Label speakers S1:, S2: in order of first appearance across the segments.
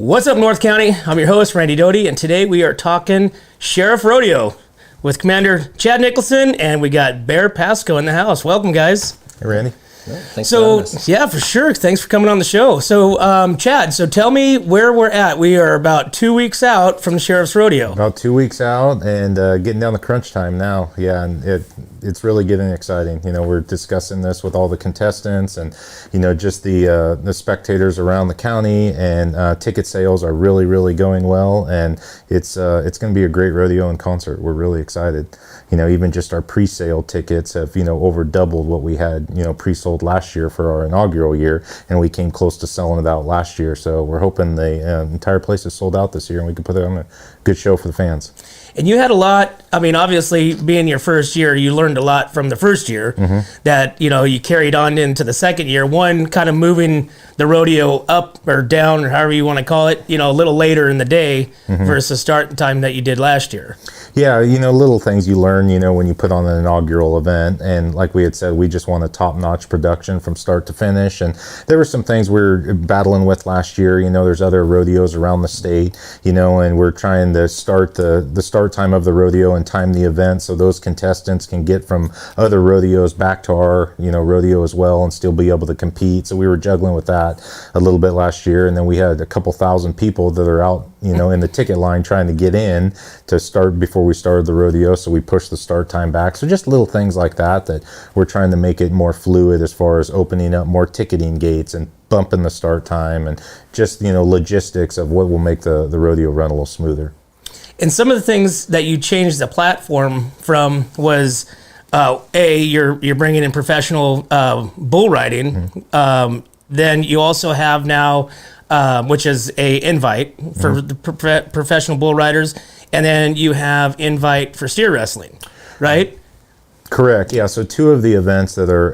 S1: What's up, North County? I'm your host, Randy Doty, and today we are talking Sheriff Rodeo with Commander Chad Nicholson, and we got Bear Pasco in the house. Welcome, guys.
S2: Hey, Randy.
S3: Thanks for having us.
S1: Yeah, for sure. Thanks for coming on the show. So, Chad, so tell me where we're at. We are about 2 weeks out from the Sheriff's Rodeo.
S2: About 2 weeks out and getting down the crunch time now. Yeah, and it's really getting exciting. You know, we're discussing this with all the contestants and, you know, just the spectators around the county, and ticket sales are really, really going well, and it's going to be a great rodeo and concert. We're really excited. You know, even just our pre-sale tickets have, you know, over doubled what we had, you know, pre-sold last year for our inaugural year, and we came close to selling it out last year. So we're hoping the entire place is sold out this year, and we can put on a good show for the fans.
S1: And you had a lot, I mean, obviously, being your first year, you learned a lot from the first year that, you know, you carried on into the second year. One, kind of moving the rodeo up or down, or however you want to call it, you know, a little later in the day versus start time that you did last year.
S2: Yeah, you know, little things you learn, you know, when you put on an inaugural event. And like we had said, we just want a top-notch production from start to finish. And there were some things we were battling with last year. You know, there's other rodeos around the state, you know, and we're trying to start the start time of the rodeo and time the event so those contestants can get from other rodeos back to our, you know, rodeo as well and still be able to compete. So we were juggling with that a little bit last year. And then we had a couple thousand people that are out, you know, in the ticket line trying to get in to start before we started the rodeo, so we pushed the start time back. So just little things like that we're trying to make it more fluid as far as opening up more ticketing gates and bumping the start time, and just, you know, logistics of what will make the rodeo run a little smoother.
S1: And some of the things that you changed the platform from was, you're bringing in professional bull riding. Then you also have now, which is a invite for the professional bull riders, and then you have invite for steer wrestling, right?
S2: Correct. Yeah. So two of the events that are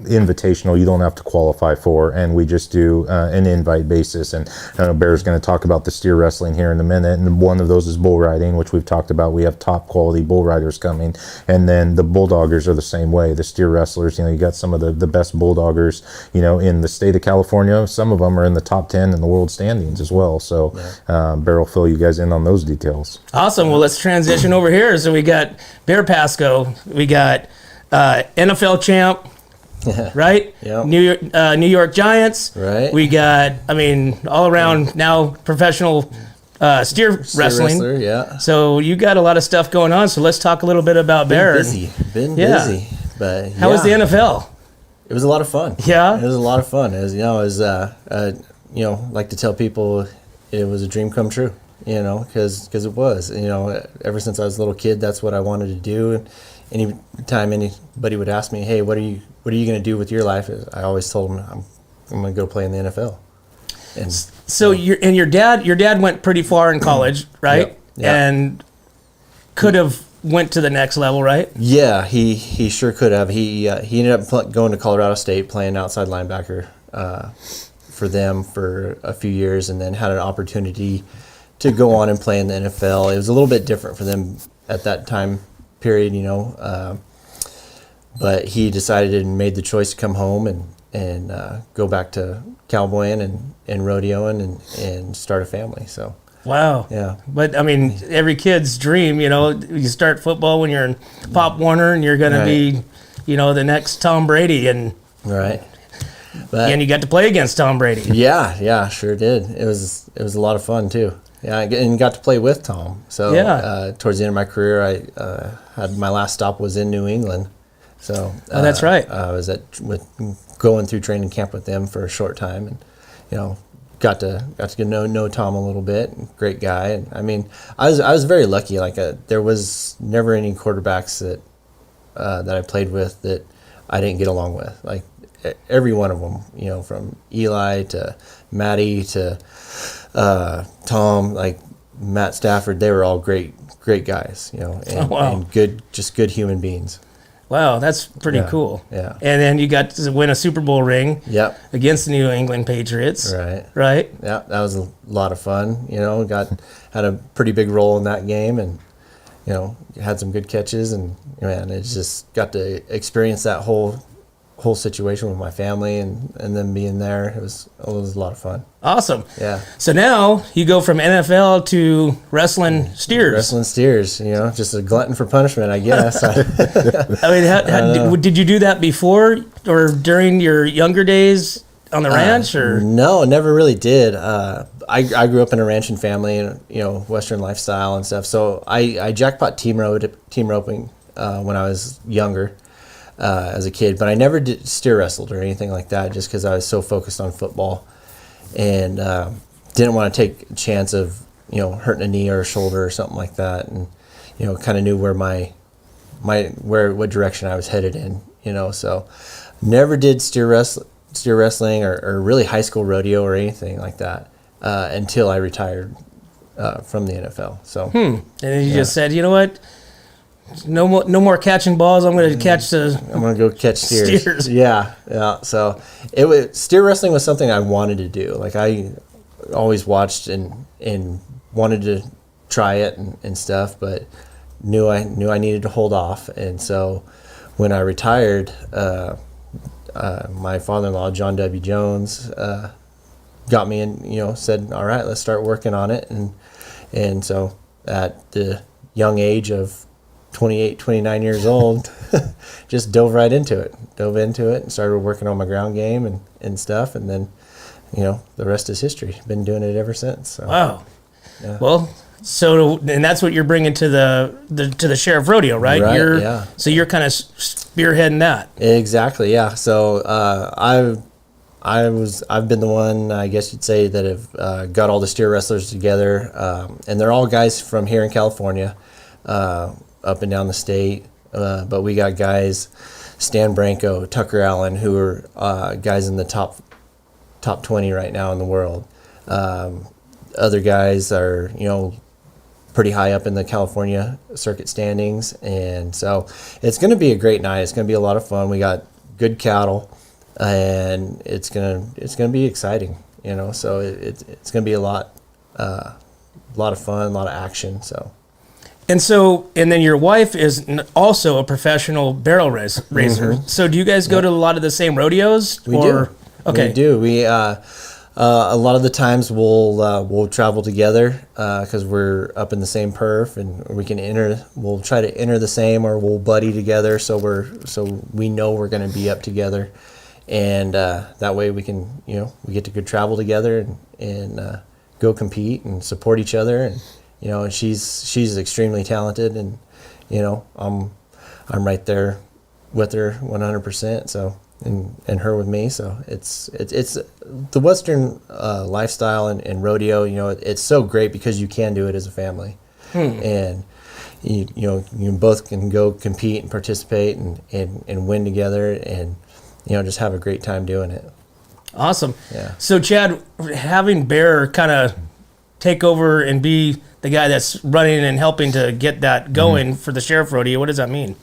S2: invitational, you don't have to qualify for, and we just do an invite basis. And I know Bear's going to talk about the steer wrestling here in a minute. And one of those is bull riding, which we've talked about. We have top quality bull riders coming, and then the bulldoggers are the same way. The steer wrestlers, you know, you got some of the best bulldoggers, you know, in the state of California. Some of them are in the top 10 in the world standings as well. So Bear will fill you guys in on those details.
S1: Awesome. Well, let's transition over here. So we got Bear Pasco. We got NFL champ, right?
S3: Yep.
S1: New York Giants.
S3: Right.
S1: We got, I mean, all around now professional steer wrestling.
S3: Wrestler, yeah.
S1: So you got a lot of stuff going on. So let's talk a little bit about Bear.
S3: Been busy. But
S1: how was the NFL?
S3: It was a lot of fun.
S1: Yeah.
S3: It was a lot of fun. It was, you know, you know, like to tell people it was a dream come true, you know, because it was, you know, ever since I was a little kid, that's what I wanted to do. And anytime anybody would ask me, hey, what are you going to do with your life? I always told them I'm going to go play in the NFL. And
S1: so your dad went pretty far in college, right?
S3: Yep.
S1: And could have went to the next level, right?
S3: Yeah, he sure could have. He ended up going to Colorado State, playing outside linebacker for them for a few years, and then had an opportunity to go on and play in the NFL. It was a little bit different for them at that time period, you know, but he decided and made the choice to come home and go back to cowboying and rodeoing and start a family. So
S1: wow.
S3: yeah,
S1: but I mean, every kid's dream, you know, you start football when you're in Pop Warner and you're going to be, you know, the next Tom Brady, and and you got to play against Tom Brady.
S3: Yeah, sure did. It was a lot of fun too. Yeah, and got to play with Tom. So towards the end of my career, I had my last stop was in New England. So
S1: that's right.
S3: I was going through training camp with them for a short time, and you know, got to know Tom a little bit. Great guy, and I mean, I was very lucky. Like there was never any quarterbacks that I played with that I didn't get along with. Like every one of them, you know, from Eli to Matty to Tom, like Matt Stafford, they were all great guys, you know, and good human beings.
S1: Wow, that's pretty cool.
S3: Yeah.
S1: And then you got to win a Super Bowl ring.
S3: Yep.
S1: Against the New England Patriots. Right.
S3: Yeah, that was a lot of fun. You know, had a pretty big role in that game, and you know, had some good catches, and man, it just got to experience that whole whole situation with my family and them being there. It was a lot of fun.
S1: Awesome.
S3: Yeah.
S1: So now you go from NFL to wrestling steers.
S3: Wrestling steers, just a glutton for punishment, I guess.
S1: I mean, did you do that before or during your younger days on the ranch? Or
S3: no, never really did. I grew up in a ranching family and Western lifestyle and stuff. So I jackpot team roping when I was younger. As a kid, but I never did steer wrestled or anything like that, just because I was so focused on football and didn't want to take a chance of hurting a knee or a shoulder or something like that, and kind of knew where what direction I was headed in, so never did steer wrestling or really high school rodeo or anything like that until I retired from the NFL. So
S1: and then you just said, you know what? No more catching balls. I'm going to
S3: I'm going to go catch steers. Yeah. So steer wrestling was something I wanted to do. Like I always watched and wanted to try it and stuff, but knew I needed to hold off. And so when I retired, my father-in-law John W. Jones got me in. Said, "All right, let's start working on it." And so at the young age of 28, 29 years old, just dove into it and started working on my ground game and stuff. And then, the rest is history. Been doing it ever since. So.
S1: Wow.
S3: Yeah.
S1: Well, and that's what you're bringing to the Sheriff Rodeo, right?
S3: Right,
S1: So you're kind of spearheading that.
S3: Exactly. Yeah. So, I've been the one, I guess you'd say, that have got all the steer wrestlers together. And they're all guys from here in California, up and down the state, but we got guys, Stan Branco, Tucker Allen, who are guys in the top 20 right now in the world. Other guys are pretty high up in the California circuit standings, and so it's going to be a great night. It's going to be a lot of fun. We got good cattle, and it's gonna be exciting. So it's going to be a lot of fun, a lot of action. So.
S1: And then your wife is also a professional barrel raiser. Mm-hmm. So do you guys go to a lot of the same rodeos?
S3: We do. Okay. We do. We a lot of the times we'll travel together because we're up in the same perf, and we'll try to enter the same, or we'll buddy together so we know we're going to be up together, and that way we can we get to go travel together and go compete and support each other. And she's extremely talented, and I'm right there with her 100%. So and her with me. So it's the Western lifestyle and rodeo. It's so great because you can do it as a family, and you both can go compete and participate and win together, and just have a great time doing it.
S1: Awesome.
S3: Yeah.
S1: So Chad, having Bear kind of take over and be the guy that's running and helping to get that going for the Sheriff Rodeo, what does that mean?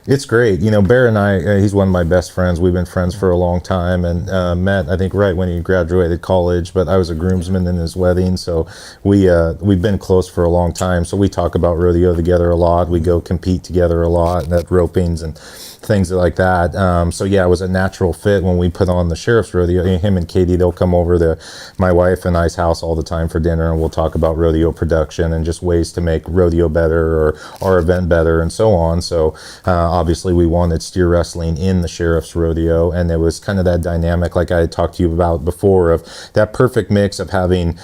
S2: It's great. Bear and I, he's one of my best friends. We've been friends for a long time, and met, I think, right when he graduated college, but I was a groomsman in his wedding, so we've been close for a long time. So we talk about rodeo together a lot. We go compete together a lot, at ropings and things like that. So yeah, it was a natural fit when we put on the Sheriff's Rodeo. Him and Katie, they'll come over to my wife and I's house all the time for dinner, and we'll talk about rodeo production and just ways to make rodeo better or our event better and so on. So obviously we wanted steer wrestling in the Sheriff's Rodeo, and it was kind of that dynamic like I had talked to you about before, of that perfect mix of having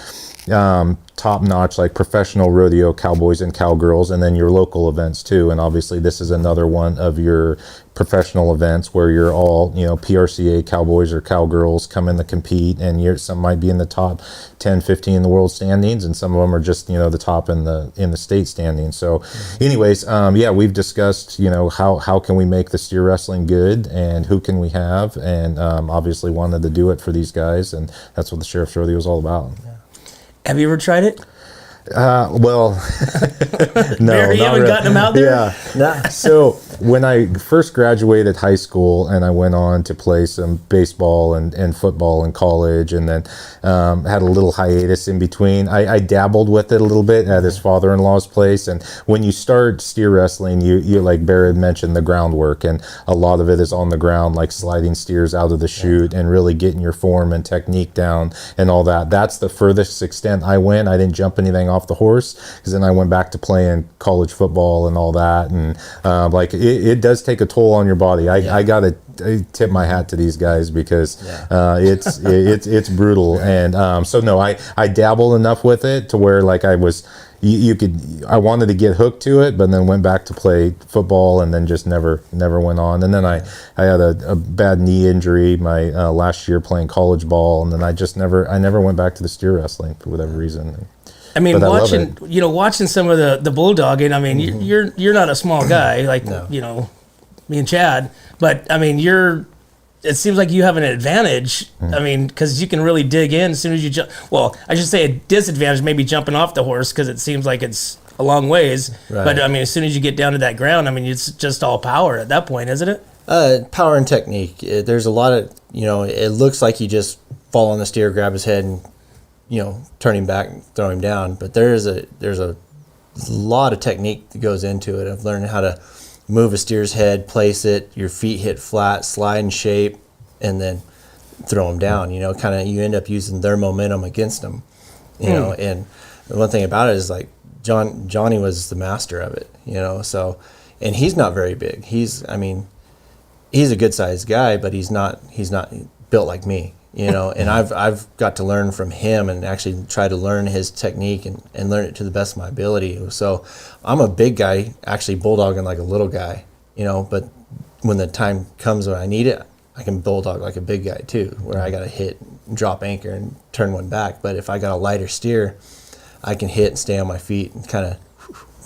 S2: top-notch like professional rodeo cowboys and cowgirls, and then your local events too. And obviously this is another one of your professional events where you're all PRCA cowboys or cowgirls come in to compete, and some might be in the top 10, 15 in the world standings, and some of them are just the top in the state standings. So anyways, yeah, we've discussed how can we make the steer wrestling good, and who can we have, and obviously wanted to do it for these guys, and that's what the Sheriff's Rodeo is all about.
S1: Have you ever tried it?
S2: Well, no,
S1: Barry, you haven't gotten them out there?
S2: Yeah. So when I first graduated high school and I went on to play some baseball and football in college, and then had a little hiatus in between, I dabbled with it a little bit at his father-in-law's place. And when you start steer wrestling, you like Barrett mentioned, the groundwork, and a lot of it is on the ground, like sliding steers out of the chute and really getting your form and technique down and all that. That's the furthest extent I went. I didn't jump anything off the horse, because then I went back to playing college football and all that. And like it does take a toll on your body. I gotta tip my hat to these guys, because it's brutal. And so no, I dabbled enough with it to where like I was, I wanted to get hooked to it, but then went back to play football, and then just never went on. And then I had a bad knee injury my last year playing college ball, and then I never went back to the steer wrestling for whatever reason.
S1: I mean, watching some of the bulldogging. I mean, you're not a small guy like me and Chad, but I mean it seems like you have an advantage. I mean, because you can really dig in as soon as you jump. Well, I should say a disadvantage, maybe jumping off the horse, because it seems like it's a long ways. Right. But I mean, as soon as you get down to that ground, I mean, it's just all power at that point, isn't it?
S3: Power and technique. There's a lot of, it looks like you just fall on the steer, grab his head, and turn him back and throw him down. But there's a lot of technique that goes into it, of learning how to move a steer's head, place it, your feet hit flat, slide in shape, and then throw them down. Kind of you end up using their momentum against them. And the one thing about it is like Johnny was the master of it. So, and he's not very big. He's a good sized guy, but he's not built like me. And I've got to learn from him, and actually try to learn his technique and learn it to the best of my ability. So I'm a big guy actually bulldogging like a little guy, but when the time comes when I need it, I can bulldog like a big guy too, where I got to hit, drop anchor, and turn one back. But if I got a lighter steer, I can hit and stay on my feet and kind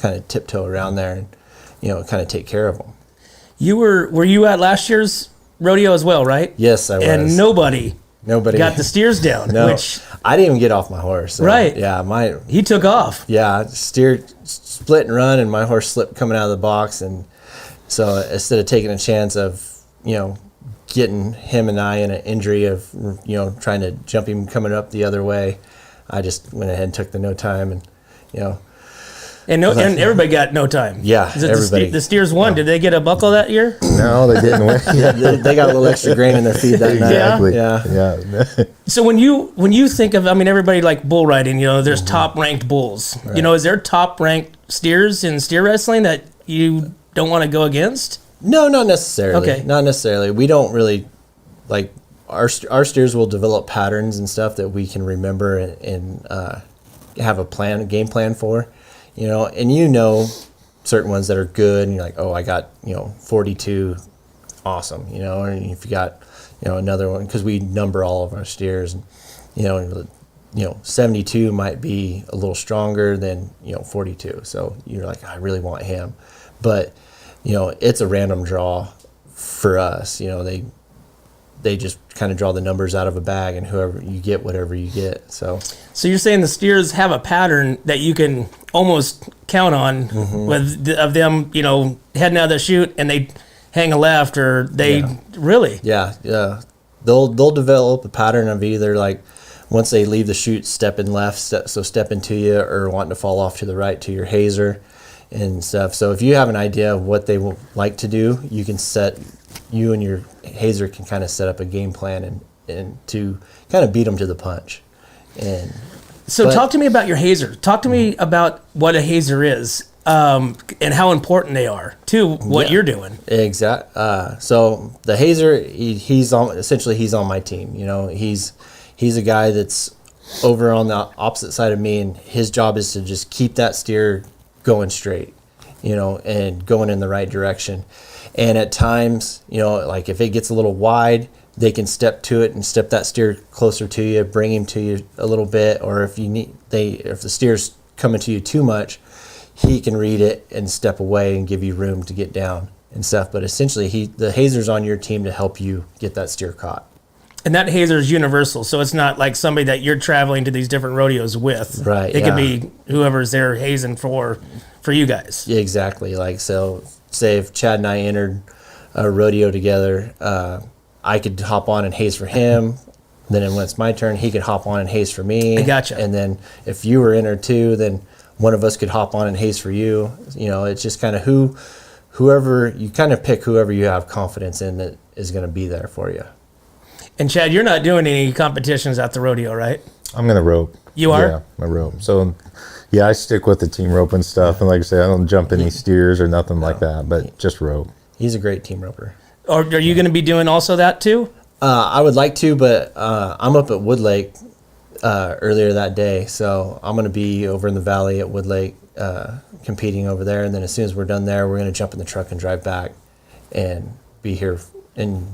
S3: of tiptoe around there and, kind of take care of them.
S1: Were you at last year's rodeo as well, right?
S3: Yes, I was.
S1: And nobody got the steers down.
S3: No,
S1: which,
S3: I didn't even get off my horse. So,
S1: right.
S3: Yeah,
S1: he took off.
S3: Yeah, steer split and run, and my horse slipped coming out of the box. And so instead of taking a chance of, getting him and I in an injury of, trying to jump him coming up the other way, I just went ahead and took the no time, and,
S1: And everybody got no time.
S3: Yeah,
S1: everybody. The steers won. Did they get a buckle that year?
S2: No, they didn't win.
S3: They got a little extra grain in their feed that night.
S2: Exactly.
S3: Yeah.
S1: So when you think of, everybody like bull riding, there's top ranked bulls. Right. Is there top ranked steers in steer wrestling that you don't want to go against?
S3: No, not necessarily.
S1: Okay.
S3: Not necessarily. We don't really like our steers will develop patterns and stuff that we can remember and have a game plan for. And certain ones that are good, and you're like, oh, I got 42, awesome, and if you got another one, because we number all of our steers, and 72 might be a little stronger than 42, so you're like, I really want him, but it's a random draw for us. They just kind of draw the numbers out of a bag, and whoever you get, whatever you get. So
S1: you're saying the steers have a pattern that you can almost count on of them, heading out of the chute, and they hang a left, or they really.
S3: Yeah. They'll develop a pattern of either like once they leave the chute, stepping left, stepping to you, or wanting to fall off to the right to your hazer and stuff. So if you have an idea of what they will like to do, you and your hazer can kind of set up a game plan and to kind of beat them to the punch. Talk to me about your hazer. Talk to me about what a hazer is, and how important they are to what you're doing. Exactly. So the hazer, he's on my team. He's a guy that's over on the opposite side of me, and his job is to just keep that steer going straight, and going in the right direction. And at times, like if it gets a little wide, they can step to it and step that steer closer to you, bring him to you a little bit. Or if the steer's coming to you too much, he can read it and step away and give you room to get down and stuff. But essentially, the hazer's on your team to help you get that steer caught.
S1: And that hazer is universal, so it's not like somebody that you're traveling to these different rodeos with.
S3: Right.
S1: It could be whoever's there hazing for for you guys.
S3: Yeah, exactly. Like, so say if Chad and I entered a rodeo together, I could hop on and haze for him. Then when it's my turn, he could hop on and haze for me.
S1: I gotcha.
S3: And then if you were entered too, then one of us could hop on and haze for you. You know, it's just kind of whoever you kind of pick, whoever you have confidence in that is going to be there for you.
S1: And Chad, you're not doing any competitions at the rodeo, right?
S2: I'm going to rope.
S1: You are?
S2: Yeah, I rope. So, yeah, I stick with the team rope and stuff. And like I say, I don't jump any steers or nothing like that, but just rope.
S3: He's a great team roper.
S1: Or are you going to be doing also that too?
S3: I would like to, but I'm up at Wood Lake earlier that day. So I'm going to be over in the valley at Wood Lake competing over there. And then as soon as we're done there, we're going to jump in the truck and drive back and be here.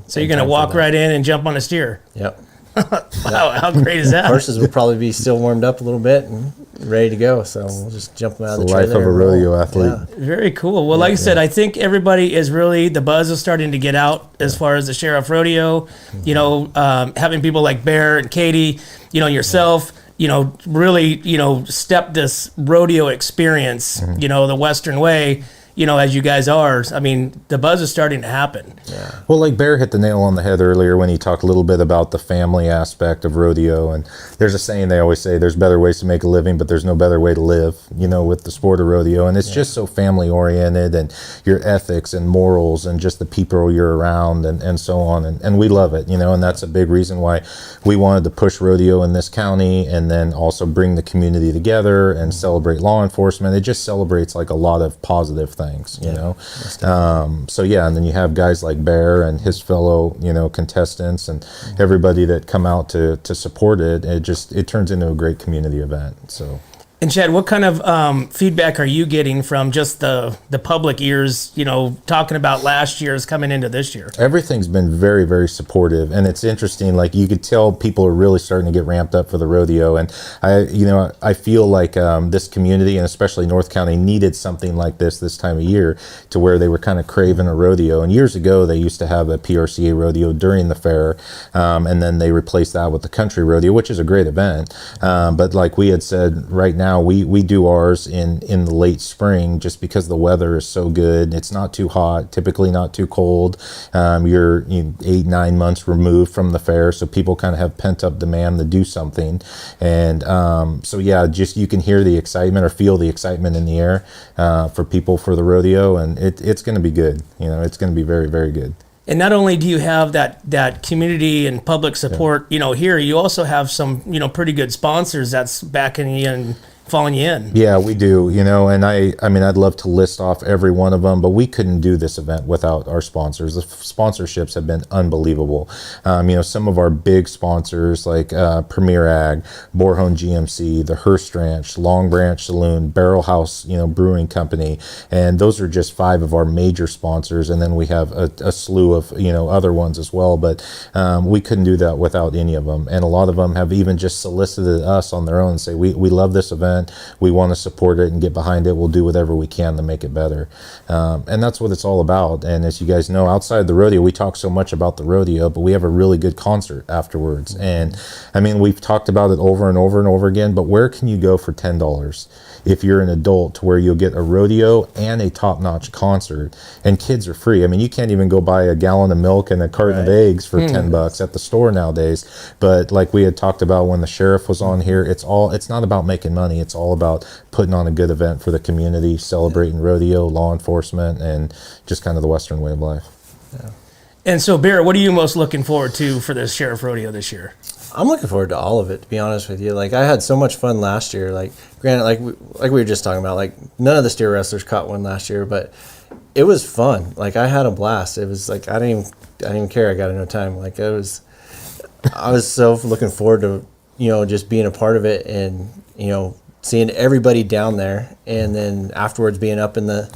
S1: So you're going to walk right in and jump on a steer?
S3: Yep.
S1: Wow, how great is that?
S3: Horses will probably be still warmed up a little bit and ready to go. So we'll just jump them out of the
S2: The
S3: trailer.
S2: life of a
S3: and roll.
S2: rodeo athlete.
S3: Yeah.
S1: Very cool. Well, like I said, I think everybody is really, the buzz is starting to get out as far as the Sheriff Rodeo, you know, having people like Bear and Katie, you know, yourself, you know, really, you know, step this rodeo experience, you know, the Western way, you know, as you guys are. I mean, the buzz is starting to happen.
S3: Yeah.
S2: Well, like Bear hit the nail on the head earlier when he talked a little bit about the family aspect of rodeo. And there's a saying they always say, there's better ways to make a living, but there's no better way to live, you know, with the sport of rodeo. And it's just so family oriented, and your ethics and morals and just the people you're around and so on. And we love it, you know, and that's a big reason why we wanted to push rodeo in this county, and then also bring the community together and celebrate law enforcement. It just celebrates like a lot of positive things, you know. So yeah, and then you have guys like Bear and his fellow, you know, contestants and everybody that come out to support it. It turns into a great community event. So.
S1: And Chad, what kind of feedback are you getting from just the public ears, you know, talking about last year's coming into this year?
S2: Everything's been very, very supportive, and it's interesting. Like, you could tell people are really starting to get ramped up for the rodeo, and I feel like this community, and especially North County, needed something like this time of year, to where they were kind of craving a rodeo. And years ago, they used to have a PRCA rodeo during the fair, and then they replaced that with the country rodeo, which is a great event. But like we had said, right now we do ours in the late spring, just because the weather is so good. It's not too hot, typically not too cold. You're 8-9 months removed from the fair, so people kind of have pent up demand to do something. And so yeah, just you can hear the excitement or feel the excitement in the air for people for the rodeo, and it's going to be good. You know, it's going to be very, very good.
S1: And not only do you have that community and public support, you know, here, you also have some, you know, pretty good sponsors that's backing you and following you in.
S2: Yeah, we do, you know, and I mean, I'd love to list off every one of them, but we couldn't do this event without our sponsors. The sponsorships have been unbelievable. You know, some of our big sponsors like Premier Ag, Borhone GMC, the Hearst Ranch, Long Branch Saloon, Barrel House, you know, Brewing Company, and those are just 5 of our major sponsors. And then we have a slew of, you know, other ones as well, but we couldn't do that without any of them. And a lot of them have even just solicited us on their own and say, we love this event. We want to support it and get behind it. We'll do whatever we can to make it better. And that's what it's all about. And as you guys know, outside the rodeo, we talk so much about the rodeo, but we have a really good concert afterwards. And I mean, we've talked about it over and over and over again, but where can you go for $10 if you're an adult, to where you'll get a rodeo and a top-notch concert, and kids are free? I mean, you can't even go buy a gallon of milk and a carton of eggs for $10 at the store nowadays. But like we had talked about when the sheriff was on here, it's not about making money. It's all about putting on a good event for the community, celebrating rodeo, law enforcement, and just kind of the Western way of life.
S3: Yeah.
S1: And so, Bear, what are you most looking forward to for this Sheriff Rodeo this year?
S3: I'm looking forward to all of it, to be honest with you. Like, I had so much fun last year. Like, granted, like we were just talking about, like, none of the steer wrestlers caught one last year, but it was fun. Like, I had a blast. It was like I didn't even care. I got no time. Like, I was so looking forward to, you know, just being a part of it, and, you know, seeing everybody down there, and then afterwards being up in the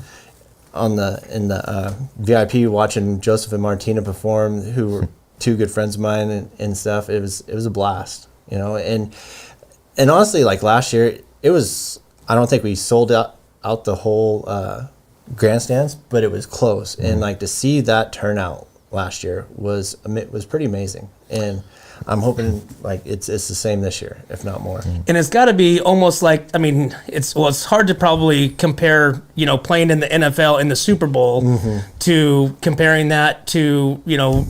S3: VIP watching Joseph and Martina perform, who were 2 good friends of mine and stuff. It was a blast, you know. And honestly, like last year, I don't think we sold out the whole grandstands, but it was close. And like, to see that turnout last year was pretty amazing. And I'm hoping like it's the same this year, if not more.
S1: And it's got to be almost like, I mean, it's hard to probably compare, playing in the NFL in the Super Bowl to comparing that to,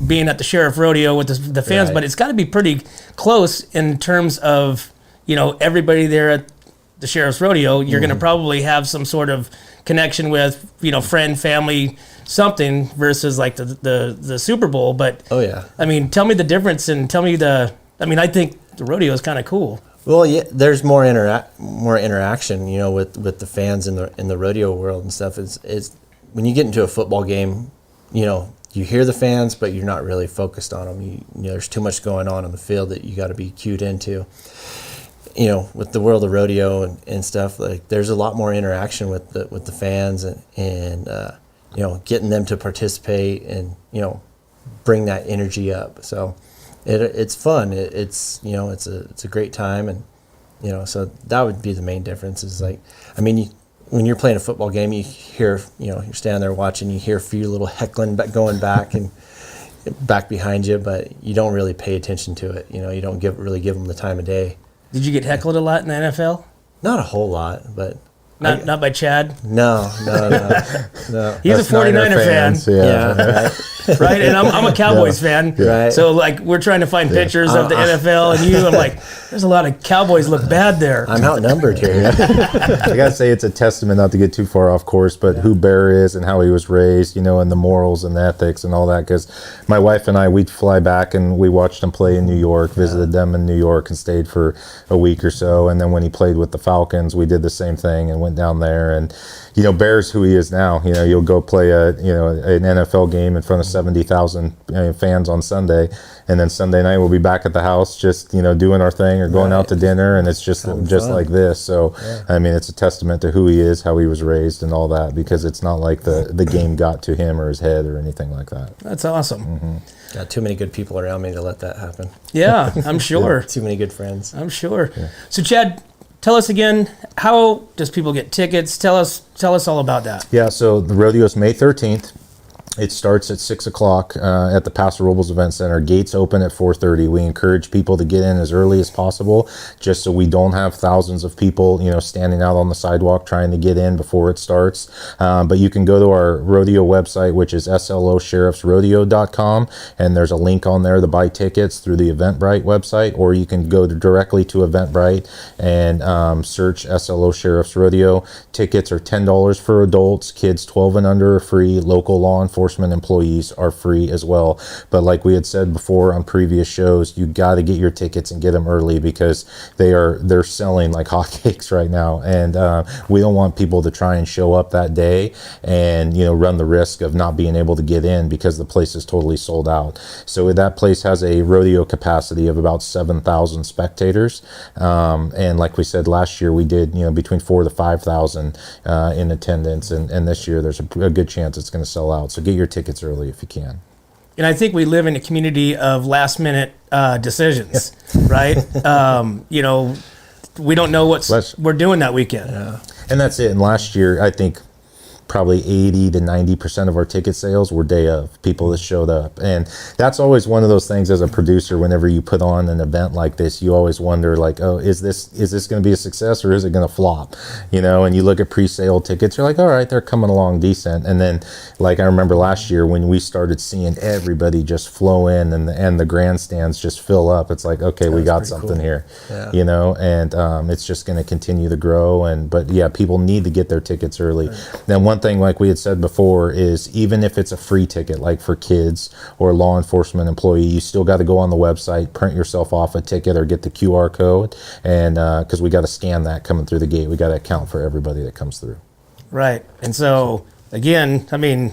S1: being at the Sheriff Rodeo with the fans,
S3: Right.
S1: but it's got to be pretty close in terms of, everybody there at the Sheriff's Rodeo. You're going to probably have some sort of connection with, friend, family, something versus like the Super Bowl. But
S3: Oh yeah.
S1: I mean, tell me the difference and tell me I think the rodeo is kind of cool.
S3: Well, yeah, there's more interaction, with the fans in the rodeo world and stuff. Is when you get into a football game, you hear the fans, but you're not really focused on them. There's too much going on the field that you got to be cued into. With the world of rodeo and stuff, like there's a lot more interaction with the fans and getting them to participate and bring that energy up. So it's fun. It's a great time, and so that would be the main difference. Is like, I mean, when you're playing a football game, you hear you're standing there watching, you hear a few little heckling going back and back behind you, but you don't really pay attention to it. You don't really give them the time of day.
S1: Did you get heckled a lot in the NFL?
S3: Not a whole lot, but
S1: Not by Chad?
S3: no.
S1: He's
S2: Us
S1: a 49er
S2: Niner
S1: fan.
S2: fans,
S3: Right.
S1: Right? And I'm a Cowboys fan.
S3: Right.
S1: So, like, we're trying to find pictures of the NFL and you. I'm like, there's a lot of Cowboys look bad there.
S3: I'm outnumbered here.
S2: I gotta say it's a testament, not to get too far off course, but who Bear is and how he was raised, and the morals and the ethics and all that. Because my wife and I, we'd fly back and we watched him play in New York, visited them in New York, and stayed for a week or so. And then when he played with the Falcons, we did the same thing and went down there. And Bear's who he is now. You'll go play an NFL game in front of 70,000 fans on Sunday, and then Sunday night we'll be back at the house just doing our thing or going out to dinner, and it's just
S3: fun.
S2: like this. So I mean, it's a testament to who he is, how he was raised, and all that, because it's not like the game got to him or his head or anything like that.
S1: That's awesome.
S3: Got too many good people around me to let that happen.
S1: Yeah, I'm sure.
S3: Too many good friends.
S1: I'm sure. So, Chad, tell us again, how does people get tickets? Tell us all about that.
S2: Yeah, so the rodeo is May 13th. It starts at 6 o'clock at the Pasco Robles Event Center. Gates open at 4:30. We encourage people to get in as early as possible, just so we don't have thousands of people, standing out on the sidewalk trying to get in before it starts. But you can go to our rodeo website, which is slosheriffsrodeo.com, and there's a link on there to buy tickets through the Eventbrite website, or you can go directly to Eventbrite and search SLO Sheriff's Rodeo. Tickets are $10 for adults. Kids 12 and under are free. Local law enforcement employees are free as well. But like we had said before on previous shows, you got to get your tickets and get them early, because they're selling like hotcakes right now, and we don't want people to try and show up that day and run the risk of not being able to get in because the place is totally sold out. So that place has a rodeo capacity of about 7,000 spectators, and like we said last year, we did between 4,000 to 5,000 in attendance, and this year there's a good chance it's going to sell out. So get your tickets early if you can.
S1: And I think we live in a community of last minute decisions, right? We don't know what we're doing that weekend.
S3: Yeah.
S2: And that's it. And last year, I think probably 80 to 90% of our ticket sales were day of, people that showed up. And that's always one of those things as a producer, whenever you put on an event like this, you always wonder like, oh, is this going to be a success or is it going to flop? And you look at pre-sale tickets, you're like, all right, they're coming along decent. And then like I remember last year when we started seeing everybody just flow in and the grandstands just fill up, it's like, okay, we got something cool here.
S3: Yeah.
S2: And it's just going to continue to grow. But yeah, people need to get their tickets early. Right. Now, one thing, like we had said before, is even if it's a free ticket, like for kids or law enforcement employee, you still got to go on the website, print yourself off a ticket, or get the QR code, and because we got to scan that coming through the gate. We got to account for everybody that comes through.
S1: Right. And so again, I mean,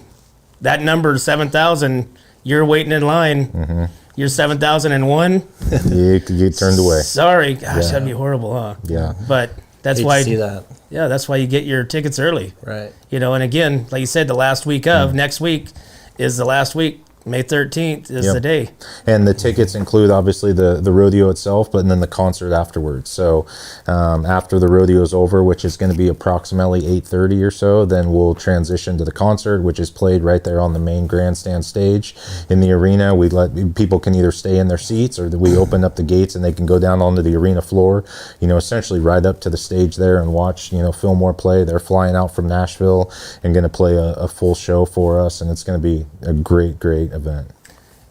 S1: that number 7,000, you're waiting in line. You're 7,001.
S2: You get turned away.
S1: Sorry, gosh, that'd be horrible, huh?
S2: Yeah.
S1: But that's
S3: Hate
S1: why.
S3: to see that.
S1: Yeah, that's why you get your tickets early.
S3: Right.
S1: And again, like you said, the last week of next week is the last week May 13th is
S2: Yep.
S1: the day.
S2: And the tickets include obviously the rodeo itself, but then the concert afterwards. So after the rodeo is over, which is going to be approximately 8:30 or so, then we'll transition to the concert, which is played right there on the main grandstand stage in the arena. We let people can either stay in their seats, or we open up the gates and they can go down onto the arena floor, essentially right up to the stage there and watch, Fillmore play. They're flying out from Nashville and going to play a full show for us, and it's going to be a great event.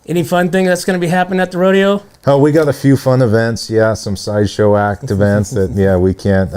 S1: Any fun thing that's going to be happening at the rodeo?
S2: Oh, we got a few fun events. Yeah, some sideshow act events that we can't.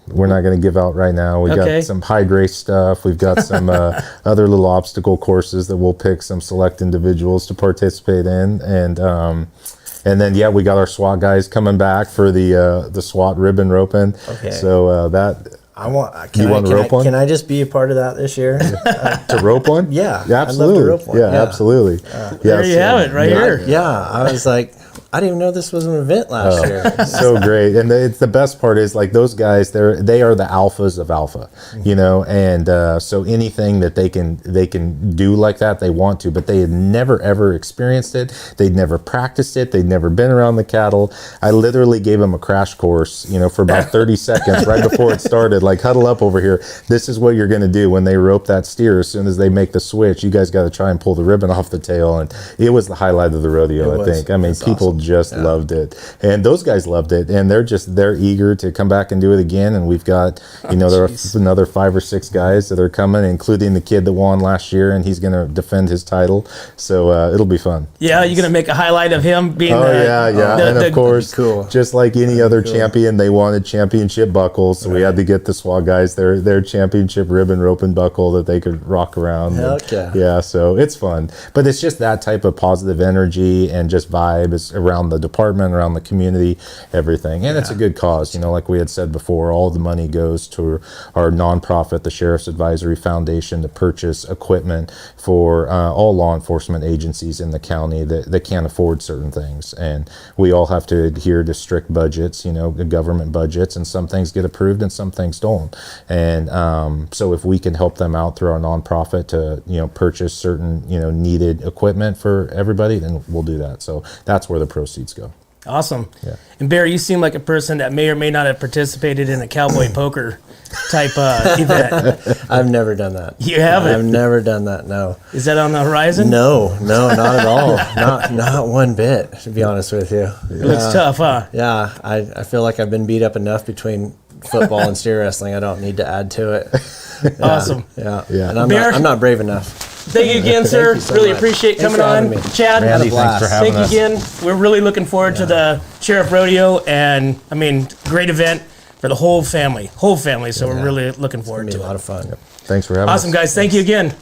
S2: We're not going to give out right now. We got some hide race stuff. We've got some other little obstacle courses that we'll pick some select individuals to participate in, and then we got our SWAT guys coming back for the SWAT ribbon roping.
S3: Okay.
S2: So that.
S3: Can I just be a part of that this year?
S2: To rope one?
S3: Yeah.
S2: Absolutely.
S3: I'd love to rope one.
S2: Yeah, absolutely.
S1: There you have it, right here.
S3: I was like, I didn't even know this was an event last year.
S2: So great. And it's the best part is, like, those guys, they are the alphas of alpha, and so anything that they can do like that, they want to, but they had never ever experienced it. They'd never practiced it. They'd never been around the cattle. I literally gave them a crash course, for about 30 seconds right before it started. Like, huddle up over here. This is what you're going to do when they rope that steer. As soon as they make the switch, you guys got to try and pull the ribbon off the tail. And it was the highlight of the rodeo, I think. I mean, people just loved it. And those guys loved it. And they're eager to come back and do it again. And we've got, there are another 5 or 6 guys that are coming, including the kid that won last year, and he's going to defend his title. So it'll be fun.
S1: Yeah, you're going to make a highlight of him being
S2: and of course,
S3: cool.
S2: just like any other champion, they wanted championship buckles. So we had to get the SWAT guys their championship ribbon rope and buckle that they could rock around.
S3: Heck yeah.
S2: Yeah, so it's fun. But it's just that type of positive energy and just vibe is around the department, around the community, everything. And it's a good cause. Like we had said before, all the money goes to our nonprofit, the Sheriff's Advisory Foundation, to purchase equipment for all law enforcement agencies in the county that can't afford certain things. And we all have to adhere to strict budgets, government budgets, and some things get approved and some things don't. And so if we can help them out through our nonprofit to, purchase certain, needed equipment for everybody, then we'll do that. So that's where the proceeds go.
S1: Awesome.
S2: Yeah.
S1: And Bear, you seem like a person that may or may not have participated in a cowboy poker type event.
S3: I've never done that.
S1: You haven't?
S3: I've never done that, no.
S1: Is that on the horizon?
S3: No, not at all. Not one bit, to be honest with you.
S1: It looks tough, huh?
S3: Yeah, I feel like I've been beat up enough between football and steer wrestling. I don't need to add to it. Yeah,
S1: Awesome.
S3: Yeah.
S2: Yeah.
S3: And
S1: Bear?
S3: I'm not brave enough.
S1: Thank you again, sir.
S3: you so
S1: really
S3: much.
S1: appreciate
S3: Thanks
S1: coming
S3: for having
S1: on.
S3: me.
S1: Chad,
S2: Randy,
S3: blast.
S2: thanks for having
S1: thank you
S2: us.
S1: again. We're really looking forward to the Sheriff Rodeo, and great event for the whole family. So we're really looking forward
S3: It'll be
S1: to
S3: a lot
S1: it.
S3: of fun.
S2: Thanks for having us.
S1: Awesome, guys. Thank you again.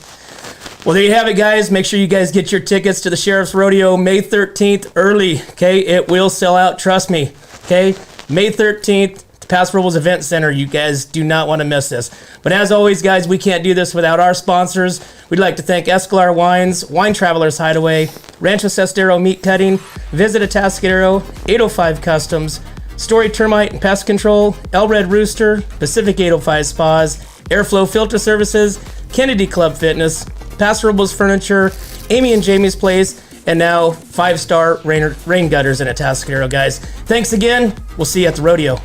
S1: Well, there you have it, guys. Make sure you guys get your tickets to the Sheriff's Rodeo May 13th early, okay? It will sell out, trust me, okay? May 13th, the Pasco Robles Event Center. You guys do not want to miss this. But as always, guys, we can't do this without our sponsors. We'd like to thank Escalar Wines, Wine Travelers Hideaway, Rancho Sestero Meat Cutting, Visit Atascadero, 805 Customs, Story Termite and Pest Control, El Red Rooster, Pacific 805 Spas, Airflow Filter Services, Kennedy Club Fitness, Pasco Robles Furniture, Amy and Jamie's Place, and now 5-star rain gutters in Atascadero, guys. Thanks again. We'll see you at the rodeo.